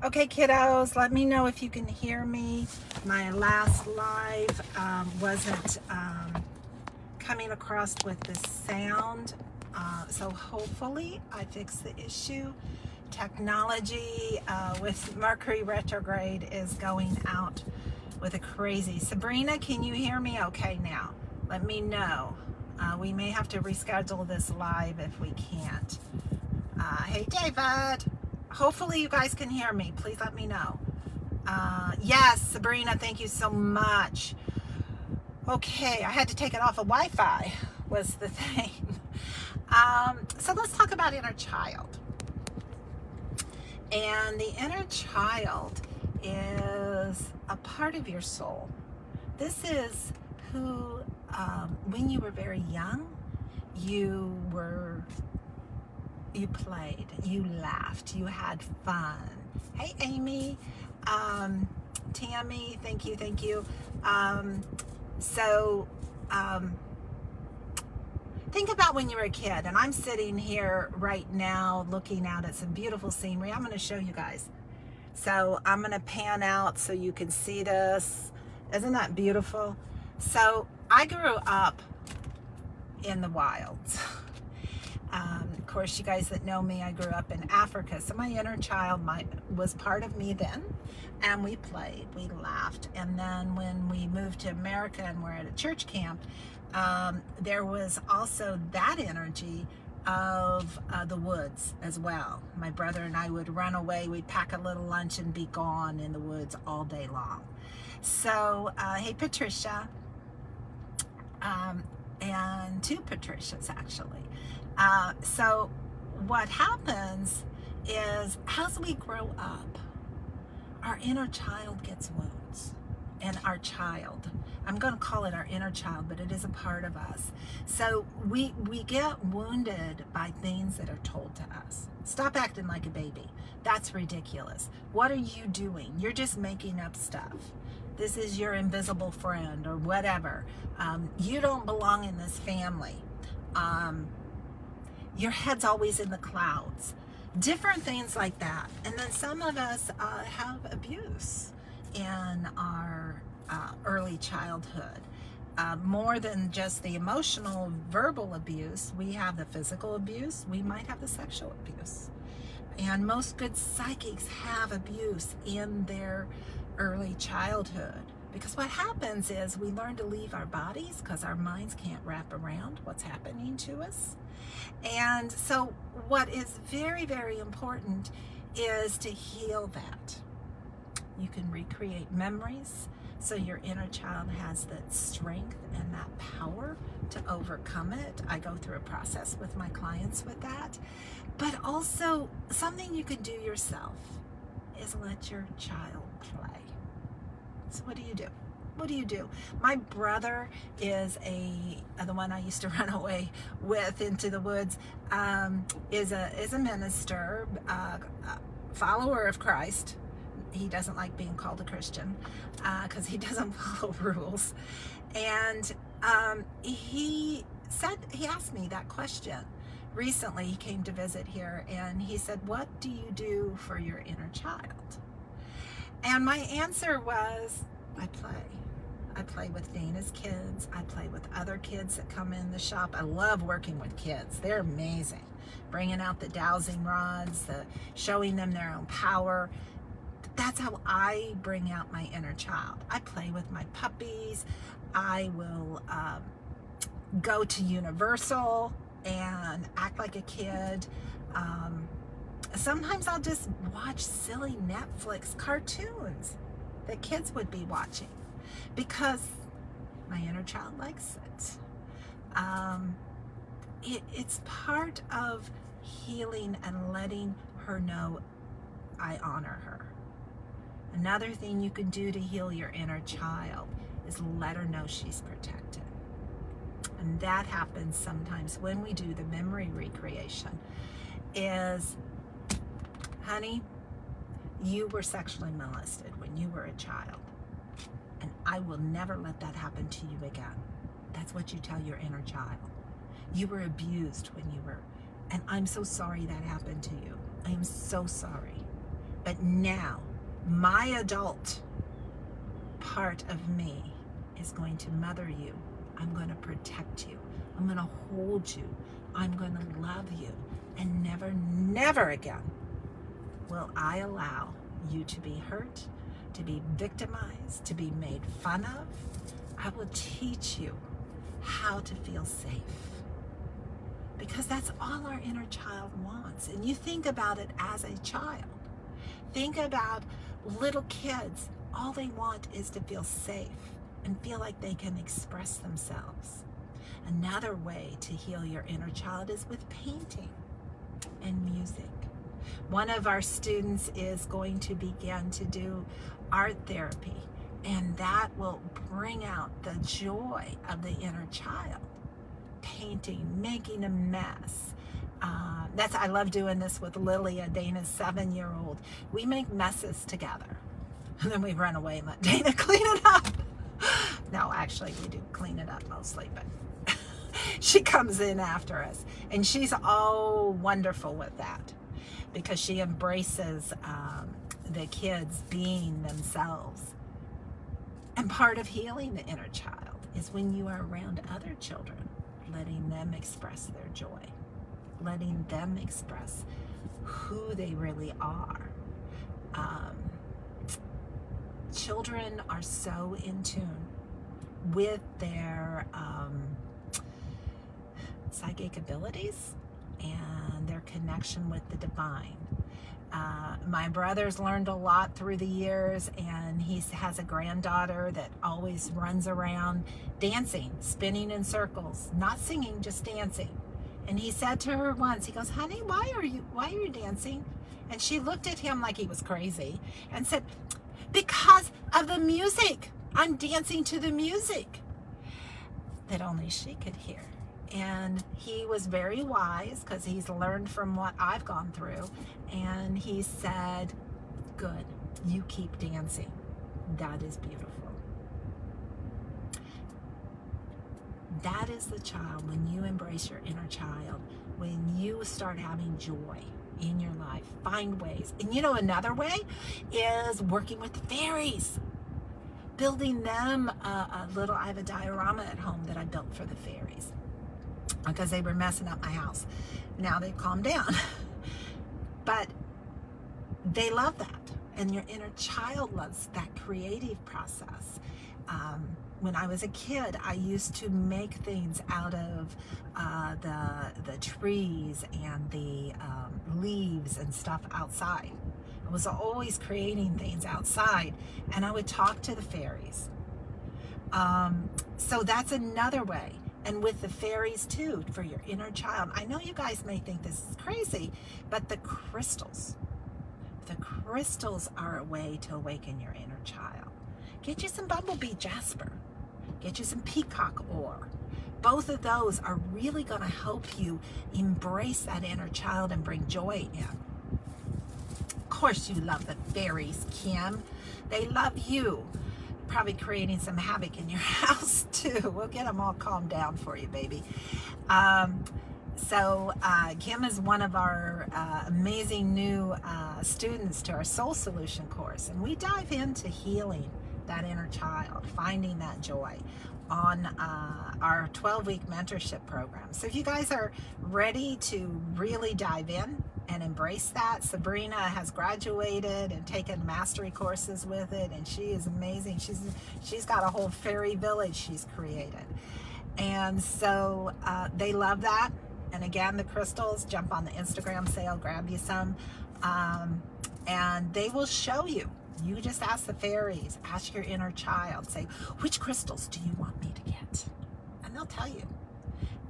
Okay, kiddos, let me know if you can hear me. My last live wasn't coming across with the sound. So hopefully I fixed the issue. Technology with Mercury retrograde is going out with a crazy. Sabrina, can you hear me okay now? Let me know. We may have to reschedule this live if we can't. Hey, David. Hopefully you guys can hear me. Please let me know. Yes, Sabrina, thank you so much. Okay, I had to take it off of Wi-Fi was the thing. So let's talk about inner child. And the inner child is a part of your soul. This is who, when you were very young, you played, you laughed, you had fun. Hey, Amy, Tammy, thank you. So, think about when you were a kid, and I'm sitting here right now looking out at some beautiful scenery. I'm going to show you guys. So I'm going to pan out so you can see this. Isn't that beautiful? So I grew up in the wilds. Of course, you guys that know me, I grew up in Africa. So my inner child was part of me then. And we played, we laughed. And then when we moved to America and we're at a church camp, there was also that energy of the woods as well. My brother and I would run away. We'd pack a little lunch and be gone in the woods all day long. So, hey, Patricia. And two Patricias, actually. So what happens is as we grow up, our inner child gets wounds. And our child, I'm going to call it our inner child, but it is a part of us. So we get wounded by things that are told to us. Stop acting like a baby. That's ridiculous. What are you doing? You're just making up stuff. This is your invisible friend or whatever. You don't belong in this family. Your head's always in the clouds. Different things like that. And then some of us have abuse in our early childhood. More than just the emotional, verbal abuse, we have the physical abuse, we might have the sexual abuse. And most good psychics have abuse in their early childhood. Because what happens is we learn to leave our bodies because our minds can't wrap around what's happening to us. And so what is very, very important is to heal that. You can recreate memories so your inner child has that strength and that power to overcome it. I go through a process with my clients with that. But also something you can do yourself is let your child play. So what do you do? What do you do? My brother is the one I used to run away with into the woods, is a minister, follower of Christ. He doesn't like being called a Christian because he doesn't follow rules. And he asked me that question. Recently, he came to visit here and he said, "What do you do for your inner child?" And my answer was, I play. I play with Dana's kids. I play with other kids that come in the shop. I love working with kids. They're amazing. Bringing out the dowsing rods, showing them their own power. That's how I bring out my inner child. I play with my puppies. I will go to Universal and act like a kid. Sometimes I'll just watch silly Netflix cartoons that kids would be watching because my inner child likes it. It's part of healing and letting her know I honor her. Another thing you can do to heal your inner child is let her know she's protected. And that happens sometimes when we do the memory recreation is, honey, you were sexually molested when you were a child. And I will never let that happen to you again. That's what you tell your inner child. You were abused when you were, and I'm so sorry that happened to you. I am so sorry. But now, my adult part of me is going to mother you. I'm going to protect you. I'm going to hold you. I'm going to love you. And never, never again will I allow you to be hurt, to be victimized, to be made fun of. I will teach you how to feel safe. Because that's all our inner child wants. And you think about it as a child. Think about little kids. All they want is to feel safe and feel like they can express themselves. Another way to heal your inner child is with painting and music. One of our students is going to begin to do art therapy, and that will bring out the joy of the inner child. Painting, making a mess. I love doing this with Lilia, Dana's 7-year-old. We make messes together, and then we run away and let Dana clean it up. No, actually, we do clean it up mostly, but she comes in after us, and she's all wonderful with that because she embraces the kids being themselves. And part of healing the inner child is when you are around other children, letting them express their joy, letting them express who they really are. Children are so in tune with their psychic abilities and their connection with the divine. My brother's learned a lot through the years, and he has a granddaughter that always runs around dancing, spinning in circles, not singing, just dancing. And he said to her once, he goes, "Honey, why are you dancing?" And she looked at him like he was crazy and said, "Because of the music. I'm dancing to the music." That only she could hear. And he was very wise because he's learned from what I've gone through. And he said, "Good, you keep dancing. That is beautiful." That is the child, when you embrace your inner child, when you start having joy in your life, find ways. And you know, another way is working with the fairies. Building them I have a diorama at home that I built for the fairies because they were messing up my house. Now they've calmed down. But they love that. And your inner child loves that creative process. When I was a kid, I used to make things out of the trees and the leaves and stuff outside. I was always creating things outside, and I would talk to the fairies. So that's another way. And with the fairies too, for your inner child. I know you guys may think this is crazy, but the crystals are a way to awaken your inner child. Get you some bumblebee jasper. Get you some peacock ore. Both of those are really going to help you embrace that inner child and bring joy in. Of course you love the fairies, Kim. They love you. Probably creating some havoc in your house too. We'll get them all calmed down for you, baby. So Kim is one of our amazing new students to our Soul Solution course, and we dive into healing that inner child, finding that joy on our 12-week mentorship program. So if you guys are ready to really dive in and embrace that, Sabrina has graduated and taken mastery courses with it, and she is amazing. She's got a whole fairy village she's created, and so they love that. And again, the crystals, jump on the Instagram sale, grab you some, and they will show you. You just ask the fairies, ask your inner child, say, which crystals do you want me to get? And they'll tell you.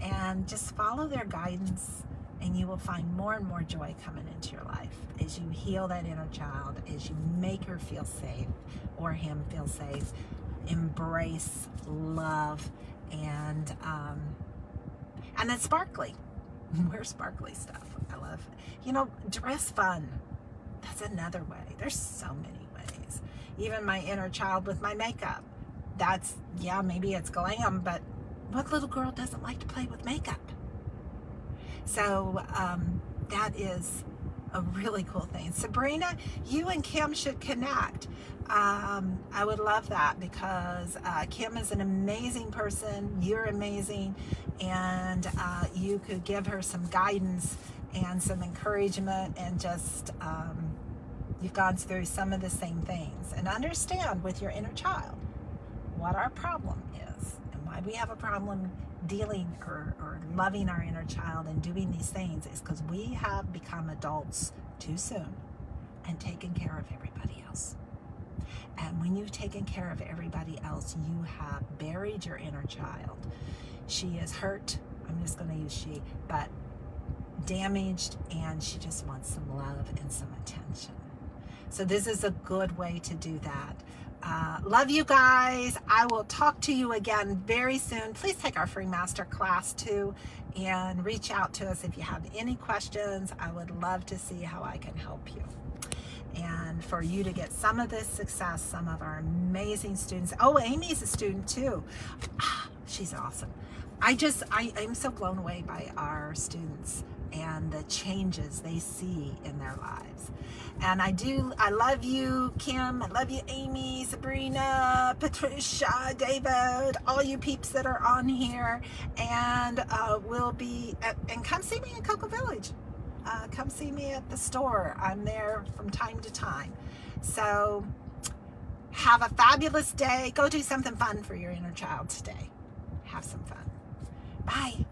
And just follow their guidance, and you will find more and more joy coming into your life as you heal that inner child, as you make her feel safe or him feel safe. Embrace, love, and then sparkly. Wear sparkly stuff. I love it. Dress fun. That's another way. There's so many ways. Even my inner child with my makeup. Maybe it's glam, but what little girl doesn't like to play with makeup? So that is a really cool thing. Sabrina, you and Kim should connect. I would love that because Kim is an amazing person. You're amazing, and you could give her some guidance and some encouragement, and just you've gone through some of the same things, and understand with your inner child what our problem is and why we have a problem dealing or loving our inner child and doing these things is because we have become adults too soon and taken care of everybody else. And when you've taken care of everybody else, you have buried your inner child. She is hurt, I'm just going to use she, but damaged, and she just wants some love and some attention. So this is a good way to do that. Love you guys. I will talk to you again very soon. Please take our free master class too, and reach out to us if you have any questions. I would love to see how I can help you. And for you to get some of this success, some of our amazing students. Oh, Amy's a student too. She's awesome. I'm so blown away by our students and the changes they see in their lives. And I love you, Kim. I love you, Amy, Sabrina, Patricia, David, all you peeps that are on here. And we'll be, and come see me in Cocoa Village. Come see me at the store. I'm there from time to time. So have a fabulous day. Go do something fun for your inner child today. Have some fun. Bye.